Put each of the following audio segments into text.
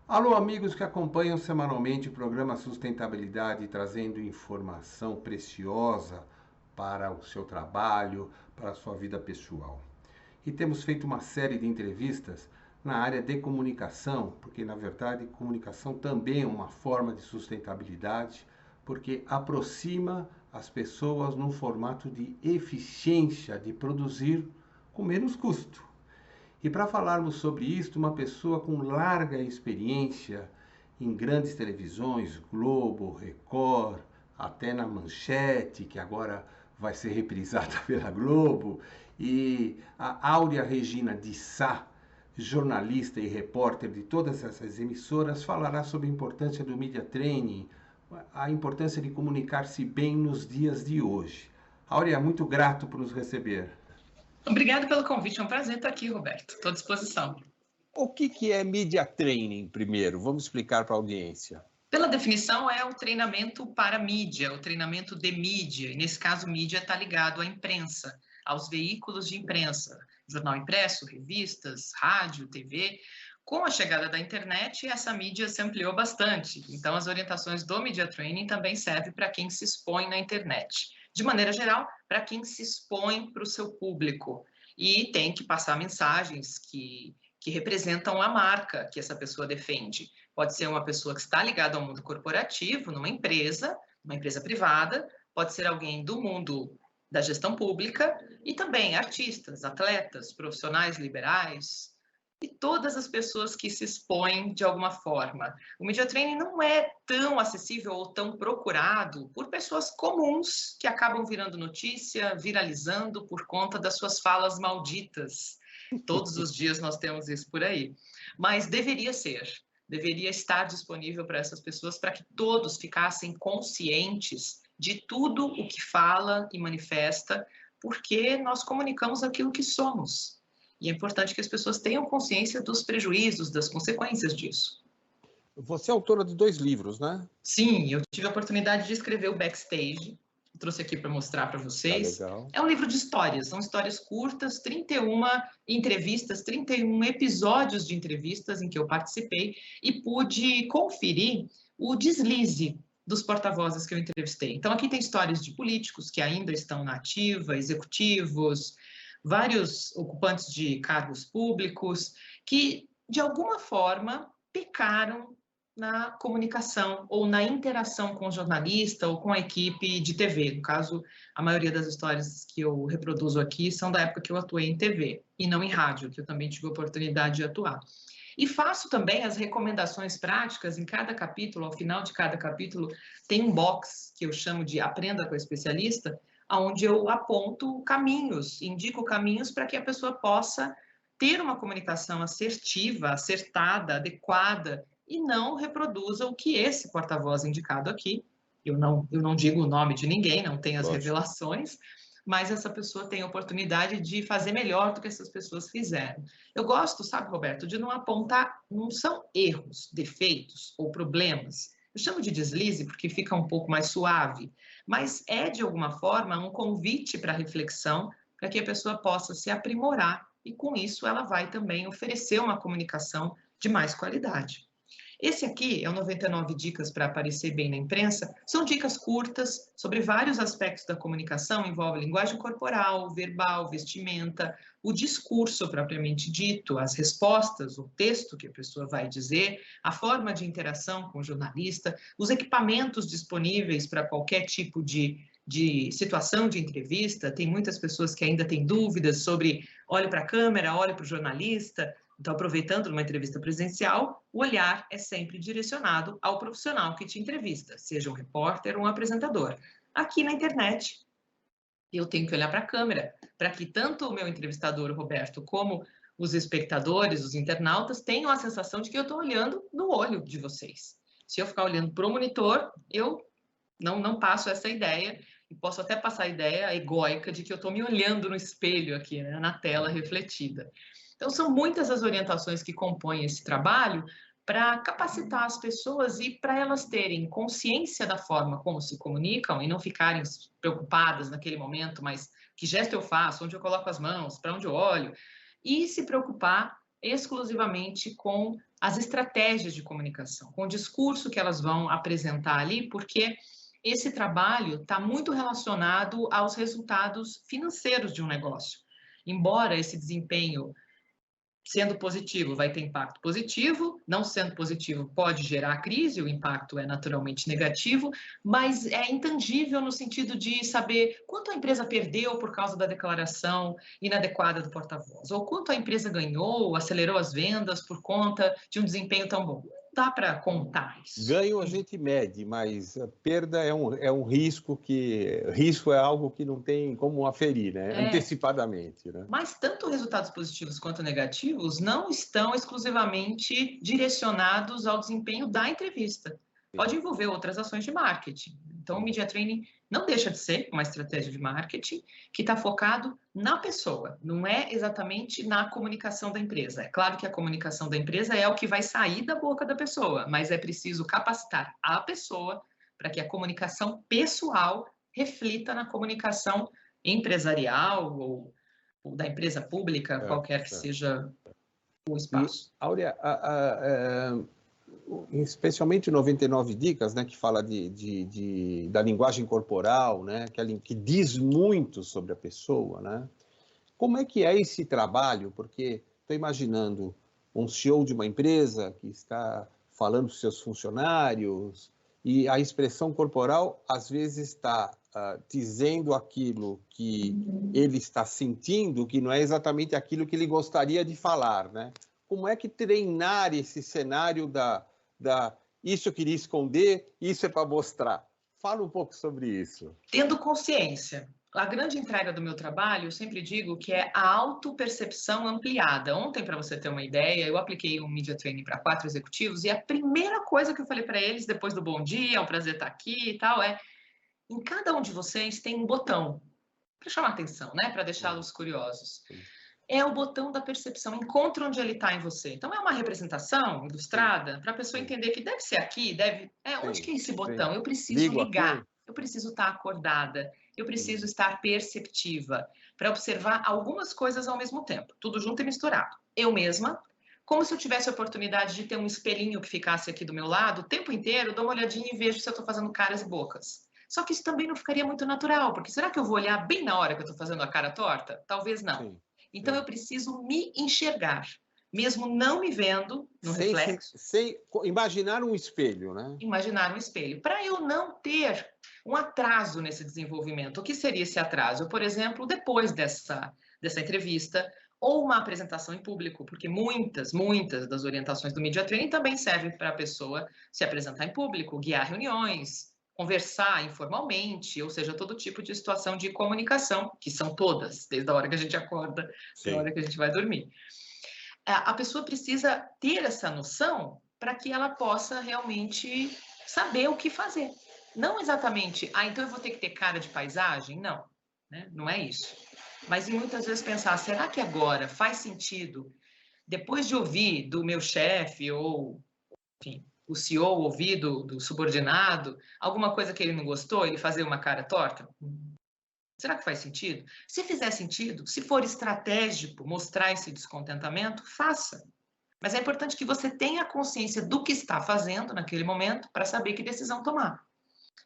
Alô, amigos que acompanham semanalmente o programa Sustentabilidade, trazendo informação preciosa para o seu trabalho, para a sua vida pessoal. E temos feito uma série de entrevistas na área de comunicação, porque na verdade comunicação também é uma forma de sustentabilidade, porque aproxima as pessoas num formato de eficiência de produzir com menos custo. E para falarmos sobre isto, uma pessoa com larga experiência em grandes televisões, Globo, Record, até na Manchete, que agora vai ser reprisada pela Globo, e a Áurea Regina de Sá, jornalista e repórter de todas essas emissoras, falará sobre a importância do media training, a importância de comunicar-se bem nos dias de hoje. Áurea, muito grato por nos receber. Obrigada pelo convite, é um prazer estar aqui, Roberto. Estou à disposição. O que é media training, primeiro? Vamos explicar para a audiência. Pela definição, é o treinamento para mídia, o treinamento de mídia. E nesse caso, mídia está ligado à imprensa, aos veículos de imprensa, jornal impresso, revistas, rádio, TV. Com a chegada da internet, essa mídia se ampliou bastante. Então, as orientações do media training também servem para quem se expõe na internet. De maneira geral, para quem se expõe para o seu público e tem que passar mensagens que representam a marca que essa pessoa defende. Pode ser uma pessoa que está ligada ao mundo corporativo, numa empresa privada, pode ser alguém do mundo da gestão pública e também artistas, atletas, profissionais liberais e todas as pessoas que se expõem de alguma forma. O media training não é tão acessível ou tão procurado por pessoas comuns que acabam virando notícia, viralizando por conta das suas falas malditas. Todos os dias nós temos isso por aí. Mas deveria estar disponível para essas pessoas para que todos ficassem conscientes de tudo o que fala e manifesta, porque nós comunicamos aquilo que somos. E é importante que as pessoas tenham consciência dos prejuízos, das consequências disso. Você é autora de 2 livros, né? Sim, eu tive a oportunidade de escrever o Backstage, trouxe aqui para mostrar para vocês. Tá legal. É um livro de histórias, são histórias curtas, 31 entrevistas, 31 episódios de entrevistas em que eu participei e pude conferir o deslize dos porta-vozes que eu entrevistei. Então, aqui tem histórias de políticos que ainda estão na ativa, executivos, vários ocupantes de cargos públicos que, de alguma forma, pecaram na comunicação ou na interação com o jornalista ou com a equipe de TV. No caso, a maioria das histórias que eu reproduzo aqui são da época que eu atuei em TV e não em rádio, que eu também tive a oportunidade de atuar. E faço também as recomendações práticas em cada capítulo, ao final de cada capítulo, tem um box que eu chamo de Aprenda com a Especialista, onde eu aponto caminhos, indico caminhos para que a pessoa possa ter uma comunicação assertiva, acertada, adequada, e não reproduza o que esse porta-voz indicado aqui, eu não digo o nome de ninguém, não tenho as revelações, mas essa pessoa tem a oportunidade de fazer melhor do que essas pessoas fizeram. Eu gosto, sabe, Roberto, de não apontar, não são erros, defeitos ou problemas. Eu chamo de deslize porque fica um pouco mais suave, mas é, de alguma forma, um convite para reflexão, para que a pessoa possa se aprimorar e, com isso, ela vai também oferecer uma comunicação de mais qualidade. Esse aqui é o 99 dicas para aparecer bem na imprensa. São dicas curtas sobre vários aspectos da comunicação, envolve linguagem corporal, verbal, vestimenta, o discurso propriamente dito, as respostas, o texto que a pessoa vai dizer, a forma de interação com o jornalista, os equipamentos disponíveis para qualquer tipo de situação de entrevista. Tem muitas pessoas que ainda têm dúvidas sobre olho para a câmera, olho para o jornalista. Então, aproveitando numa entrevista presencial, o olhar é sempre direcionado ao profissional que te entrevista, seja um repórter ou um apresentador. Aqui na internet, eu tenho que olhar para a câmera, para que tanto o meu entrevistador, Roberto, como os espectadores, os internautas, tenham a sensação de que eu estou olhando no olho de vocês. Se eu ficar olhando para o monitor, eu não passo essa ideia, e posso até passar a ideia egóica de que eu estou me olhando no espelho aqui, né, na tela refletida. Então, são muitas as orientações que compõem esse trabalho para capacitar as pessoas e para elas terem consciência da forma como se comunicam e não ficarem preocupadas naquele momento, mas que gesto eu faço, onde eu coloco as mãos, para onde eu olho, e se preocupar exclusivamente com as estratégias de comunicação, com o discurso que elas vão apresentar ali, porque esse trabalho está muito relacionado aos resultados financeiros de um negócio. Embora esse desempenho, sendo positivo, vai ter impacto positivo, não sendo positivo, pode gerar crise, o impacto é naturalmente negativo, mas é intangível no sentido de saber quanto a empresa perdeu por causa da declaração inadequada do porta-voz, ou quanto a empresa ganhou, acelerou as vendas por conta de um desempenho tão bom. Não dá para contar isso. Ganho a gente mede, mas a perda é um risco que... Risco é algo que não tem como aferir, né? Antecipadamente, né? Mas tanto resultados positivos quanto negativos não estão exclusivamente direcionados ao desempenho da entrevista. Pode envolver outras ações de marketing. Então, o Media Training não deixa de ser uma estratégia de marketing que está focado na pessoa, não é exatamente na comunicação da empresa. É claro que a comunicação da empresa é o que vai sair da boca da pessoa, mas é preciso capacitar a pessoa para que a comunicação pessoal reflita na comunicação empresarial ou da empresa pública, qualquer que seja o espaço. E, Áurea, especialmente 99 Dicas, né, que fala da linguagem corporal, né, que diz muito sobre a pessoa, né? Como é que é esse trabalho? Porque estou imaginando um CEO de uma empresa que está falando com seus funcionários e a expressão corporal às vezes está dizendo aquilo que ele está sentindo, que não é exatamente aquilo que ele gostaria de falar, né? Como é que treinar esse cenário isso eu queria esconder, isso é para mostrar? Fala um pouco sobre isso. Tendo consciência. A grande entrega do meu trabalho, eu sempre digo que é a autopercepção ampliada. Ontem, para você ter uma ideia, eu apliquei um Media Training para 4 executivos e a primeira coisa que eu falei para eles, depois do bom dia, é um prazer estar aqui e tal, em cada um de vocês tem um botão para chamar atenção, né? Para deixá-los curiosos. É o botão da percepção, encontre onde ele está em você. Então, é uma representação ilustrada para a pessoa entender que deve ser aqui, onde que é esse botão? Eu preciso ligar, eu preciso estar acordada, eu preciso estar perceptiva para observar algumas coisas ao mesmo tempo, tudo junto e misturado. Eu mesma, como se eu tivesse a oportunidade de ter um espelhinho que ficasse aqui do meu lado, o tempo inteiro eu dou uma olhadinha e vejo se eu estou fazendo caras e bocas. Só que isso também não ficaria muito natural, porque será que eu vou olhar bem na hora que eu estou fazendo a cara torta? Talvez não. Sim. Então, eu preciso me enxergar, mesmo não me vendo no reflexo. Sem imaginar um espelho, né? Imaginar um espelho. Para eu não ter um atraso nesse desenvolvimento. O que seria esse atraso? Por exemplo, depois dessa entrevista, ou uma apresentação em público, porque muitas das orientações do Media Training também servem para a pessoa se apresentar em público, guiar reuniões, conversar informalmente, ou seja, todo tipo de situação de comunicação, que são todas, desde a hora que a gente acorda até a hora que a gente vai dormir. A pessoa precisa ter essa noção para que ela possa realmente saber o que fazer. Não exatamente, então eu vou ter que ter cara de paisagem? Não, né? Não é isso. Mas muitas vezes pensar, será que agora faz sentido, depois de ouvir do meu chefe ou, enfim, o CEO ouvir do subordinado, alguma coisa que ele não gostou, ele fazer uma cara torta? Será que faz sentido? Se fizer sentido, se for estratégico mostrar esse descontentamento, faça. Mas é importante que você tenha consciência do que está fazendo naquele momento para saber que decisão tomar.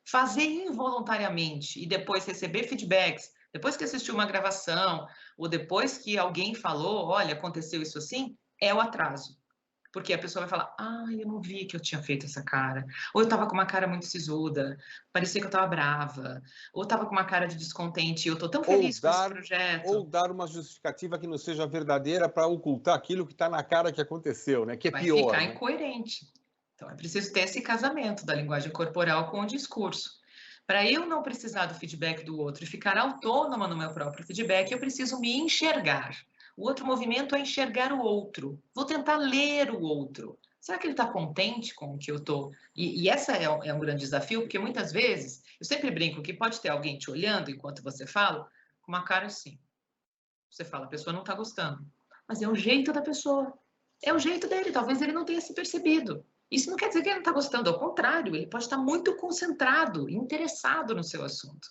Fazer involuntariamente e depois receber feedbacks, depois que assistiu uma gravação ou depois que alguém falou, olha, aconteceu isso assim, é o atraso. Porque a pessoa vai falar, eu não vi que eu tinha feito essa cara. Ou eu estava com uma cara muito sisuda, parecia que eu estava brava. Ou estava com uma cara de descontente, eu estou tão feliz com esse projeto. Ou dar uma justificativa que não seja verdadeira para ocultar aquilo que está na cara que aconteceu, né? Que é pior. Vai ficar incoerente. Então, é preciso ter esse casamento da linguagem corporal com o discurso. Para eu não precisar do feedback do outro e ficar autônoma no meu próprio feedback, eu preciso me enxergar. O outro movimento é enxergar o outro. Vou tentar ler o outro. Será que ele está contente com o que eu estou? E essa é um grande desafio, porque muitas vezes, eu sempre brinco que pode ter alguém te olhando enquanto você fala, com uma cara assim. Você fala, a pessoa não está gostando. Mas é o jeito da pessoa. É o jeito dele. Talvez ele não tenha se percebido. Isso não quer dizer que ele não está gostando. Ao contrário, ele pode estar muito concentrado, interessado no seu assunto.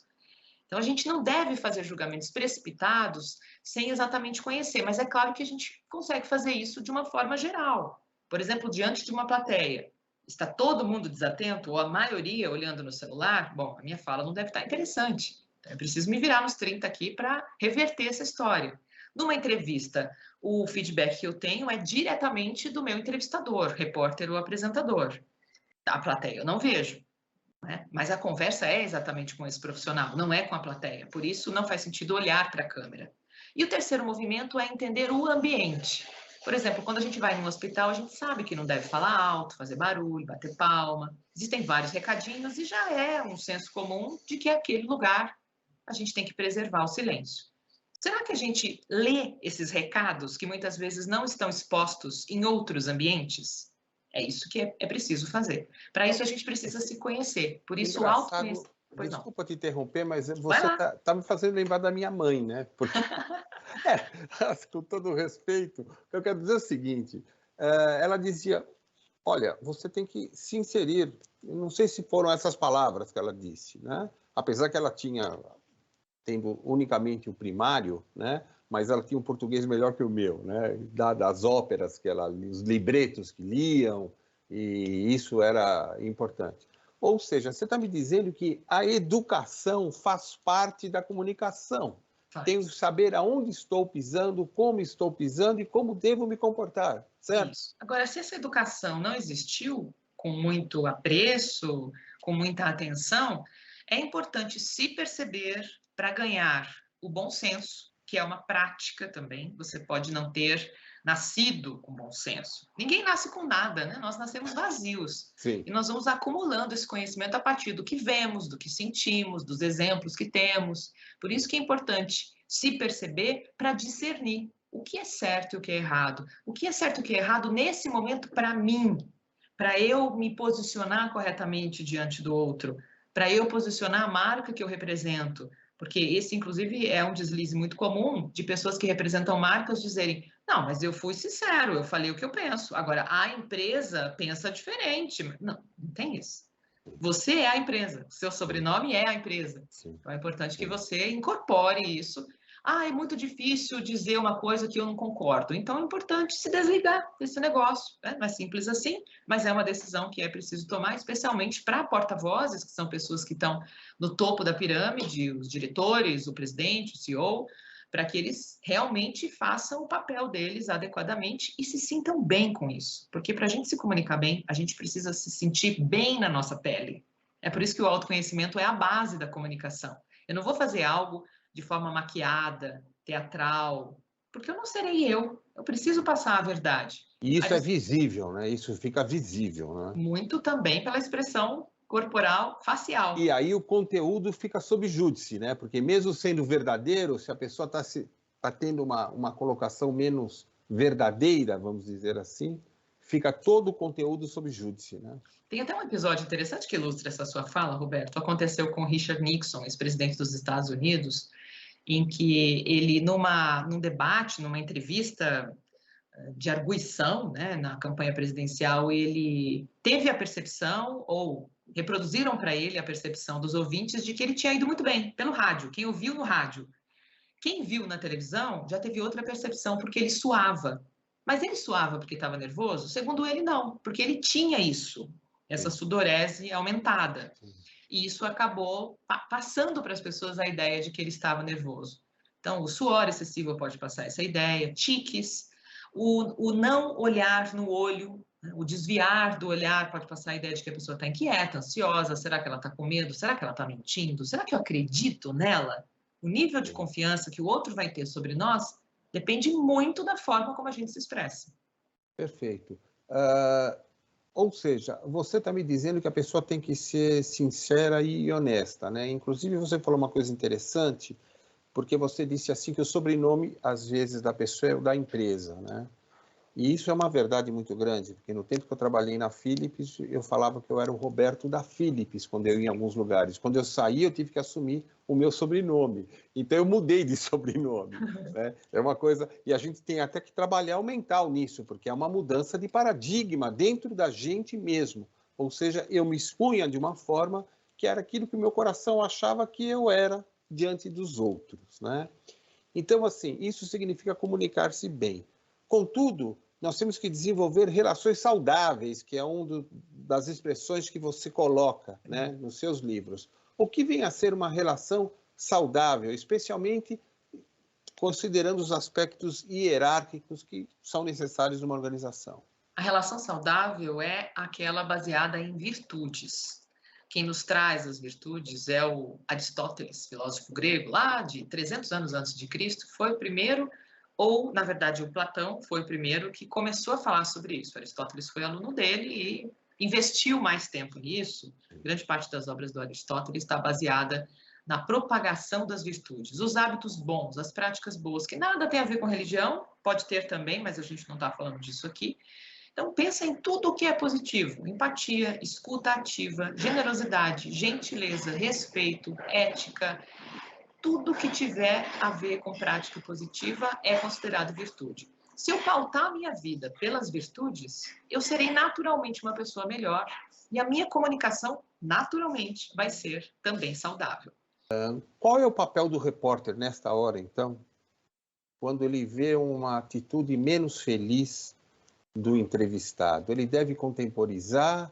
Então, a gente não deve fazer julgamentos precipitados sem exatamente conhecer, mas é claro que a gente consegue fazer isso de uma forma geral. Por exemplo, diante de uma plateia, está todo mundo desatento, ou a maioria olhando no celular? Bom, a minha fala não deve estar interessante. Então, eu preciso me virar nos 30 aqui para reverter essa história. Numa entrevista, o feedback que eu tenho é diretamente do meu entrevistador, repórter ou apresentador. A plateia eu não vejo. Né? Mas a conversa é exatamente com esse profissional, não é com a plateia. Por isso, não faz sentido olhar para a câmera. E o terceiro movimento é entender o ambiente. Por exemplo, quando a gente vai num hospital, a gente sabe que não deve falar alto, fazer barulho, bater palma. Existem vários recadinhos e já é um senso comum de que aquele lugar a gente tem que preservar o silêncio. Será que a gente lê esses recados que muitas vezes não estão expostos em outros ambientes? É isso que é preciso fazer. Para isso, a gente precisa se conhecer. Por isso, o autoconhecimento... Desculpa te interromper, mas você está me fazendo lembrar da minha mãe, né? Porque, com todo o respeito, eu quero dizer o seguinte, ela dizia, olha, você tem que se inserir, não sei se foram essas palavras que ela disse, né? Apesar que ela tinha, tendo unicamente o primário, né? Mas ela tinha um português melhor que o meu, né? Das óperas que ela, os libretos que liam, e isso era importante. Ou seja, você está me dizendo que a educação faz parte da comunicação. Tenho que saber aonde estou pisando, como estou pisando e como devo me comportar, certo? Isso. Agora, se essa educação não existiu com muito apreço, com muita atenção, é importante se perceber para ganhar o bom senso, que é uma prática também. Você pode não ter nascido com bom senso. Ninguém nasce com nada, né? Nós nascemos vazios. Sim. E nós vamos acumulando esse conhecimento a partir do que vemos, do que sentimos, dos exemplos que temos. Por isso que é importante se perceber para discernir o que é certo e o que é errado. O que é certo e o que é errado nesse momento para mim, para eu me posicionar corretamente diante do outro, para eu posicionar a marca que eu represento. Porque esse, inclusive, é um deslize muito comum de pessoas que representam marcas dizerem: não, mas eu fui sincero, eu falei o que eu penso. Agora, a empresa pensa diferente. Não, não tem isso. Você é a empresa, seu sobrenome é a empresa. Sim. Então, é importante que você incorpore isso. Ah, é muito difícil dizer uma coisa que eu não concordo. Então, é importante se desligar desse negócio. Né? Não é simples assim, mas é uma decisão que é preciso tomar, especialmente para porta-vozes, que são pessoas que estão no topo da pirâmide, os diretores, o presidente, o CEO, para que eles realmente façam o papel deles adequadamente e se sintam bem com isso. Porque para a gente se comunicar bem, a gente precisa se sentir bem na nossa pele. É por isso que o autoconhecimento é a base da comunicação. Eu não vou fazer algo de forma maquiada, teatral, porque eu não serei eu. Eu preciso passar a verdade. E isso é visível, né? Isso fica visível, né? Muito também pela expressão corporal, facial. E aí o conteúdo fica sob júdice, né? Porque mesmo sendo verdadeiro, se a pessoa está tendo uma colocação menos verdadeira, vamos dizer assim, fica todo o conteúdo sob júdice, né? Tem até um episódio interessante que ilustra essa sua fala, Roberto. Aconteceu com Richard Nixon, ex-presidente dos Estados Unidos, em que ele, num debate, numa entrevista de arguição, né, na campanha presidencial, ele teve a percepção, ou reproduziram para ele a percepção dos ouvintes de que ele tinha ido muito bem pelo rádio, quem ouviu no rádio. Quem viu na televisão já teve outra percepção, porque ele suava. Mas ele suava porque estava nervoso? Segundo ele, não, porque ele tinha isso, essa sudorese aumentada. E isso acabou passando para as pessoas a ideia de que ele estava nervoso. Então, o suor excessivo pode passar essa ideia, tiques, o não olhar no olho, o desviar do olhar pode passar a ideia de que a pessoa está inquieta, ansiosa, será que ela está com medo? Será que ela está mentindo? Será que eu acredito nela? O nível de confiança que o outro vai ter sobre nós depende muito da forma como a gente se expressa. Perfeito. Ou seja, você está me dizendo que a pessoa tem que ser sincera e honesta, né? Inclusive, você falou uma coisa interessante, porque você disse assim que o sobrenome, às vezes, da pessoa é o da empresa, né? E isso é uma verdade muito grande, porque no tempo que eu trabalhei na Philips, eu falava que eu era o Roberto da Philips, quando eu ia em alguns lugares. Quando eu saí, eu tive que assumir o meu sobrenome. Então, eu mudei de sobrenome. Né? É uma coisa... E a gente tem até que trabalhar o mental nisso, porque é uma mudança de paradigma dentro da gente mesmo. Ou seja, eu me expunha de uma forma que era aquilo que o meu coração achava que eu era diante dos outros, né? Então, assim, isso significa comunicar-se bem. Contudo, nós temos que desenvolver relações saudáveis, que é das expressões que você coloca, né, nos seus livros. O que vem a ser uma relação saudável, especialmente considerando os aspectos hierárquicos que são necessários numa organização? A relação saudável é aquela baseada em virtudes. Quem nos traz as virtudes é o Aristóteles, filósofo grego, lá de 300 anos antes de Cristo, foi o primeiro, ou, na verdade, o Platão foi o primeiro que começou a falar sobre isso. Aristóteles foi aluno dele e investiu mais tempo nisso. Grande parte das obras do Aristóteles está baseada na propagação das virtudes, os hábitos bons, as práticas boas, que nada tem a ver com religião, pode ter também, mas a gente não está falando disso aqui. Então, pensa em tudo o que é positivo: empatia, escuta ativa, generosidade, gentileza, respeito, ética. Tudo que tiver a ver com prática positiva é considerado virtude. Se eu pautar a minha vida pelas virtudes, eu serei naturalmente uma pessoa melhor e a minha comunicação, naturalmente, vai ser também saudável. Qual é o papel do repórter nesta hora, então, quando ele vê uma atitude menos feliz do entrevistado? Ele deve contemporizar,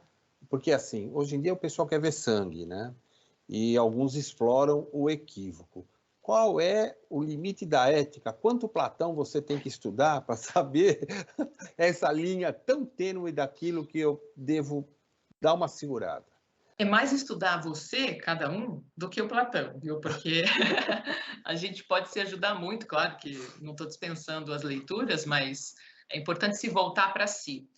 porque assim, hoje em dia o pessoal quer ver sangue, né? E alguns exploram o equívoco. Qual é o limite da ética? Quanto Platão você tem que estudar para saber essa linha tão tênue daquilo que eu devo dar uma segurada? É mais estudar você, cada um, do que o Platão, viu? Porque a gente pode se ajudar muito, claro que não estou dispensando as leituras, mas é importante se voltar para si.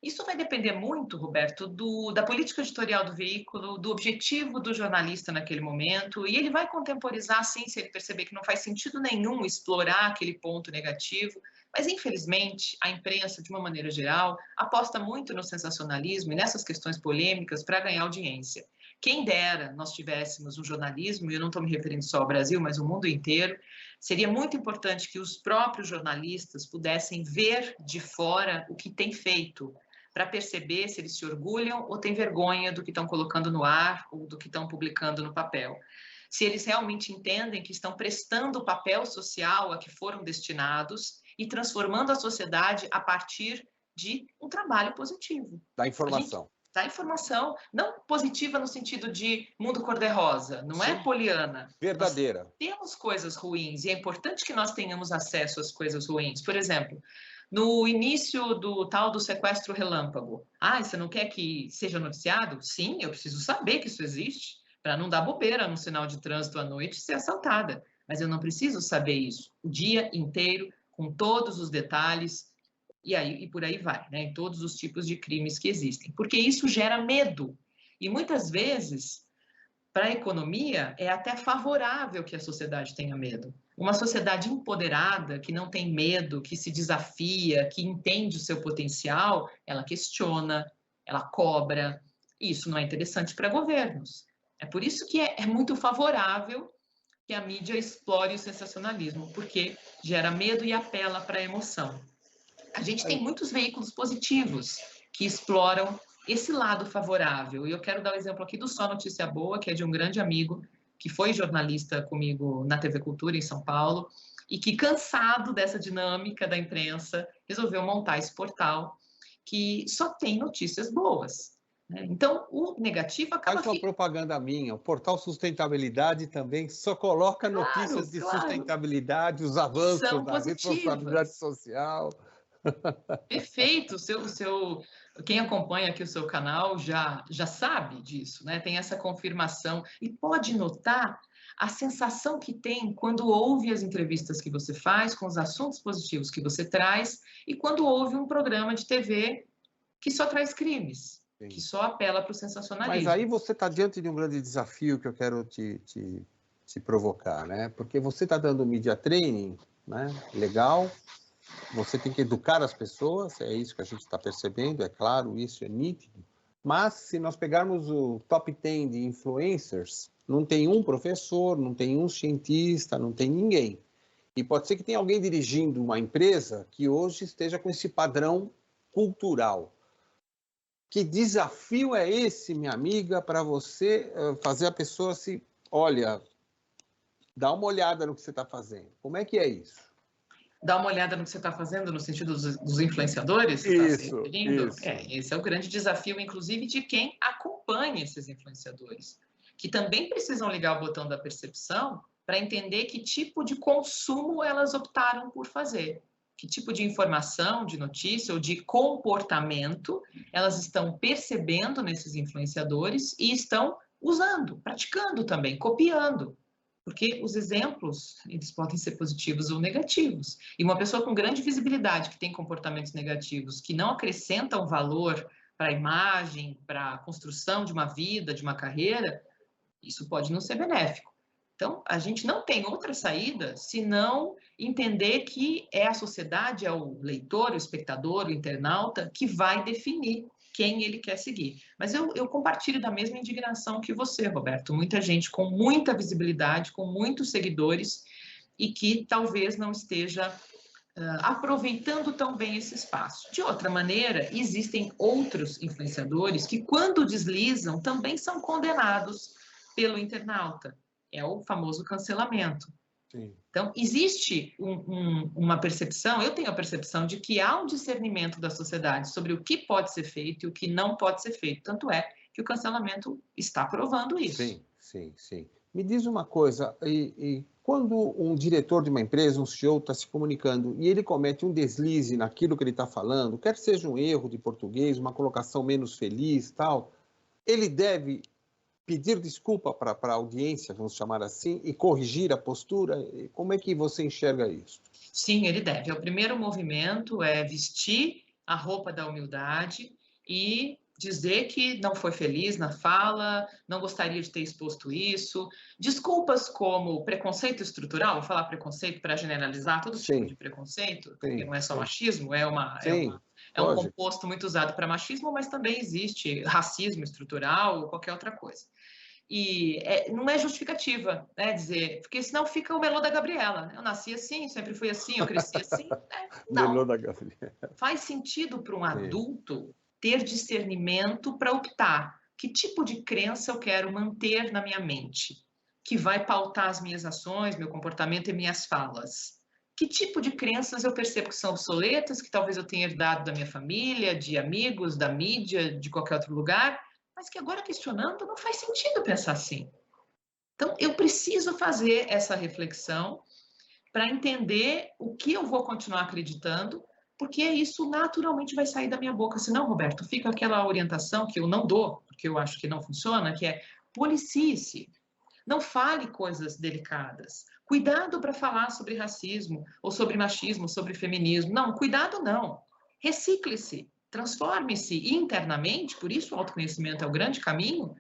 Isso vai depender muito, Roberto, da política editorial do veículo, do objetivo do jornalista naquele momento, e ele vai contemporizar, sim, se ele perceber que não faz sentido nenhum explorar aquele ponto negativo, mas, infelizmente, a imprensa, de uma maneira geral, aposta muito no sensacionalismo e nessas questões polêmicas para ganhar audiência. Quem dera nós tivéssemos um jornalismo, e eu não estou me referindo só ao Brasil, mas ao mundo inteiro, seria muito importante que os próprios jornalistas pudessem ver de fora o que tem feito, para perceber se eles se orgulham ou têm vergonha do que estão colocando no ar ou do que estão publicando no papel. Se eles realmente entendem que estão prestando o papel social a que foram destinados e transformando a sociedade a partir de um trabalho positivo. Da informação. Da informação, não positiva no sentido de mundo cor-de-rosa, não Sim. é poliana. Verdadeira. Nós temos coisas ruins e é importante que nós tenhamos acesso às coisas ruins. Por exemplo, no início do tal do sequestro relâmpago. Você não quer que seja noticiado? Sim, eu preciso saber que isso existe, para não dar bobeira no sinal de trânsito à noite e ser assaltada. Mas eu não preciso saber isso o dia inteiro, com todos os detalhes, e por aí vai, né? Em todos os tipos de crimes que existem. Porque isso gera medo. E muitas vezes, para a economia, é até favorável que a sociedade tenha medo. Uma sociedade empoderada, que não tem medo, que se desafia, que entende o seu potencial, ela questiona, ela cobra. E isso não é interessante para governos. É por isso que é muito favorável que a mídia explore o sensacionalismo, porque gera medo e apela para a emoção. A gente tem muitos veículos positivos que exploram esse lado favorável. E eu quero dar o exemplo aqui do Só Notícia Boa, que é de um grande amigo, que foi jornalista comigo na TV Cultura, em São Paulo, e que, cansado dessa dinâmica da imprensa, resolveu montar esse portal que só tem notícias boas. Então, o negativo acaba... Faz uma propaganda minha, o portal Sustentabilidade também só coloca notícias de sustentabilidade, os avanços da responsabilidade social. Perfeito, quem acompanha aqui o seu canal já sabe disso, né? Tem essa confirmação e pode notar a sensação que tem quando ouve as entrevistas que você faz, com os assuntos positivos que você traz, e quando ouve um programa de TV que só traz crimes, sim, que só apela para o sensacionalismo. Mas aí você está diante de um grande desafio que eu quero te provocar, né? Porque você está dando media training, né? Legal. Você tem que educar as pessoas, é isso que a gente está percebendo, é claro, isso é nítido. Mas se nós pegarmos o top 10 de influencers, não tem um professor, não tem um cientista, não tem ninguém. E pode ser que tenha alguém dirigindo uma empresa que hoje esteja com esse padrão cultural. Que desafio é esse, minha amiga, para você fazer a pessoa olha, Dá uma olhada no que você está fazendo. Como é que é isso? Dá uma olhada no que você está fazendo no sentido dos influenciadores? Você está se referindo? Isso. Esse é o grande desafio, inclusive, de quem acompanha esses influenciadores, que também precisam ligar o botão da percepção para entender que tipo de consumo elas optaram por fazer, que tipo de informação, de notícia ou de comportamento elas estão percebendo nesses influenciadores e estão usando, praticando também, copiando. Porque os exemplos, eles podem ser positivos ou negativos. E uma pessoa com grande visibilidade, que tem comportamentos negativos, que não acrescentam valor para a imagem, para a construção de uma vida, de uma carreira, isso pode não ser benéfico. Então, a gente não tem outra saída senão entender que é a sociedade, é o leitor, o espectador, o internauta, que vai definir quem ele quer seguir. Mas eu compartilho da mesma indignação que você, Roberto. Muita gente com muita visibilidade, com muitos seguidores e que talvez não esteja aproveitando tão bem esse espaço. De outra maneira, existem outros influenciadores que, quando deslizam, também são condenados pelo internauta. É o famoso cancelamento. Sim. Então, existe uma percepção, eu tenho a percepção de que há um discernimento da sociedade sobre o que pode ser feito e o que não pode ser feito. Tanto é que o cancelamento está provando isso. Sim. Me diz uma coisa, quando um diretor de uma empresa, um CEO, está se comunicando e ele comete um deslize naquilo que ele está falando, quer seja um erro de português, uma colocação menos feliz, tal, ele deve pedir desculpa para a audiência, vamos chamar assim, e corrigir a postura? Como é que você enxerga isso? Sim, ele deve. O primeiro movimento é vestir a roupa da humildade e dizer que não foi feliz na fala, não gostaria de ter exposto isso. Desculpas como preconceito estrutural, vou falar preconceito para generalizar todo tipo de preconceito, porque não é só machismo, é um composto muito usado para machismo, mas também existe racismo estrutural ou qualquer outra coisa. E não é justificativa, né, dizer, porque senão fica o melô da Gabriela. Eu nasci assim, sempre fui assim, eu cresci assim. Não. Melô da Gabriela. Faz sentido para um adulto ter discernimento para optar que tipo de crença eu quero manter na minha mente, que vai pautar as minhas ações, meu comportamento e minhas falas. Que tipo de crenças eu percebo que são obsoletas, que talvez eu tenha herdado da minha família, de amigos, da mídia, de qualquer outro lugar, mas que agora questionando não faz sentido pensar assim. Então, eu preciso fazer essa reflexão para entender o que eu vou continuar acreditando, porque isso naturalmente vai sair da minha boca. Senão, Roberto, fica aquela orientação que eu não dou, porque eu acho que não funciona, que é policie-se. Não fale coisas delicadas. Cuidado para falar sobre racismo, ou sobre machismo, sobre feminismo. Não, cuidado não. Recicle-se. Transforme-se internamente, por isso o autoconhecimento é o grande caminho,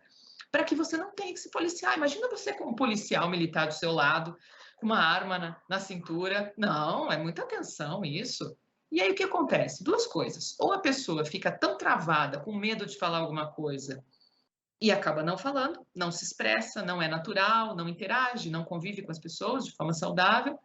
para que você não tenha que se policiar. Imagina você com um policial militar do seu lado, com uma arma na cintura. Não, é muita atenção isso. E aí o que acontece? Duas coisas. Ou a pessoa fica tão travada, com medo de falar alguma coisa, e acaba não falando, não se expressa, não é natural, não interage, não convive com as pessoas de forma saudável.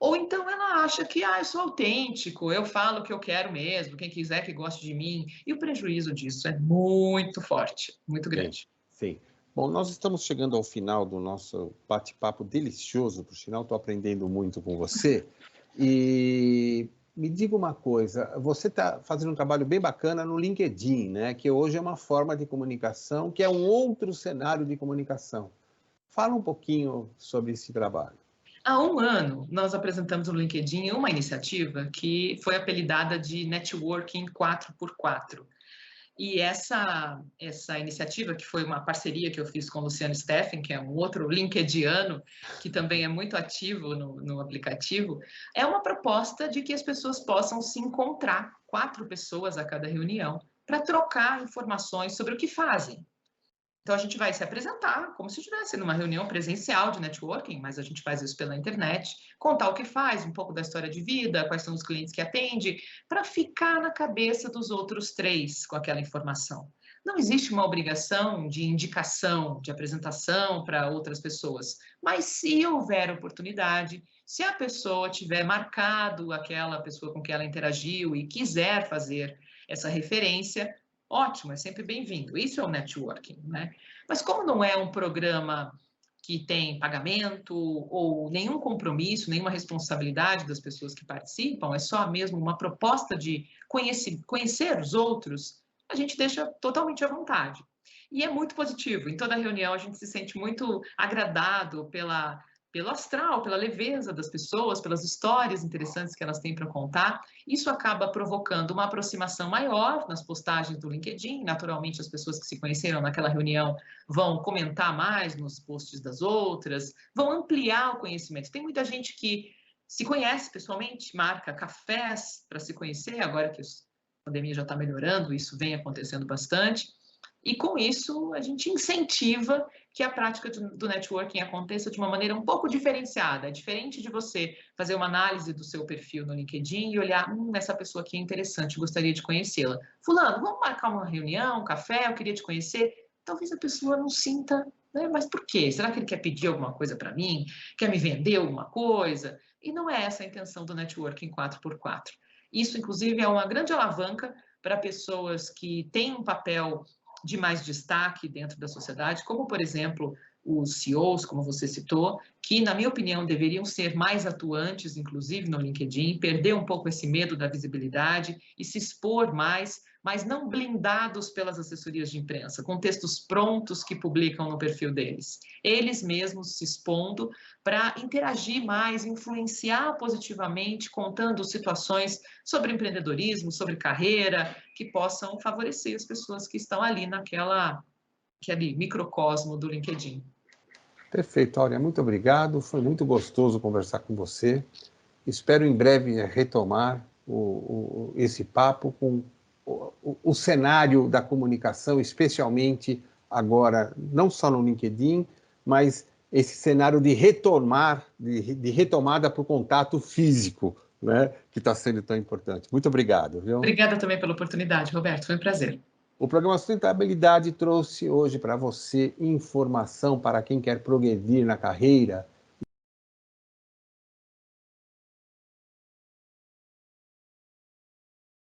Ou então ela acha que, eu sou autêntico, eu falo o que eu quero mesmo, quem quiser que goste de mim. E o prejuízo disso é muito forte, muito grande. Sim. Bom, nós estamos chegando ao final do nosso bate-papo delicioso, por sinal, estou aprendendo muito com você. E me diga uma coisa, você está fazendo um trabalho bem bacana no LinkedIn, né? Que hoje é uma forma de comunicação, que é um outro cenário de comunicação. Fala um pouquinho sobre esse trabalho. Há um ano, nós apresentamos no LinkedIn uma iniciativa que foi apelidada de Networking 4x4. E essa iniciativa, que foi uma parceria que eu fiz com o Luciano Steffen, que é um outro linkediano, que também é muito ativo no aplicativo, é uma proposta de que as pessoas possam se encontrar, 4 pessoas a cada reunião, para trocar informações sobre o que fazem. Então, a gente vai se apresentar como se estivesse numa reunião presencial de networking, mas a gente faz isso pela internet, contar o que faz, um pouco da história de vida, quais são os clientes que atende, para ficar na cabeça dos outros 3 com aquela informação. Não existe uma obrigação de indicação, de apresentação para outras pessoas, mas se houver oportunidade, se a pessoa tiver marcado aquela pessoa com quem ela interagiu e quiser fazer essa referência, ótimo, é sempre bem-vindo. Isso é o networking, né? Mas como não é um programa que tem pagamento ou nenhum compromisso, nenhuma responsabilidade das pessoas que participam, é só mesmo uma proposta de conhecer os outros, a gente deixa totalmente à vontade. E é muito positivo. Em toda reunião, a gente se sente muito agradado pelo astral, pela leveza das pessoas, pelas histórias interessantes que elas têm para contar. Isso acaba provocando uma aproximação maior nas postagens do LinkedIn. Naturalmente, as pessoas que se conheceram naquela reunião vão comentar mais nos posts das outras, vão ampliar o conhecimento. Tem muita gente que se conhece pessoalmente, marca cafés para se conhecer, agora que a pandemia já está melhorando, isso vem acontecendo bastante. E com isso, a gente incentiva que a prática do networking aconteça de uma maneira um pouco diferenciada. É diferente de você fazer uma análise do seu perfil no LinkedIn e olhar, essa pessoa aqui é interessante, gostaria de conhecê-la. Fulano, vamos marcar uma reunião, um café, eu queria te conhecer. Talvez a pessoa não sinta, né? Mas por quê? Será que ele quer pedir alguma coisa para mim? Quer me vender alguma coisa? E não é essa a intenção do networking 4x4. Isso, inclusive, é uma grande alavanca para pessoas que têm um papel de mais destaque dentro da sociedade, como, por exemplo, os CEOs, como você citou, que, na minha opinião, deveriam ser mais atuantes, inclusive no LinkedIn, perder um pouco esse medo da visibilidade e se expor mais, mas não blindados pelas assessorias de imprensa, com textos prontos que publicam no perfil deles. Eles mesmos se expondo para interagir mais, influenciar positivamente, contando situações sobre empreendedorismo, sobre carreira, que possam favorecer as pessoas que estão ali naquele microcosmo do LinkedIn. Perfeito, Áurea, muito obrigado. Foi muito gostoso conversar com você. Espero em breve retomar esse papo com o cenário da comunicação, especialmente agora, não só no LinkedIn, mas esse cenário de retomada para o contato físico, né, que está sendo tão importante. Muito obrigado. Viu? Obrigada também pela oportunidade, Roberto. Foi um prazer. O programa Sustentabilidade trouxe hoje para você informação para quem quer progredir na carreira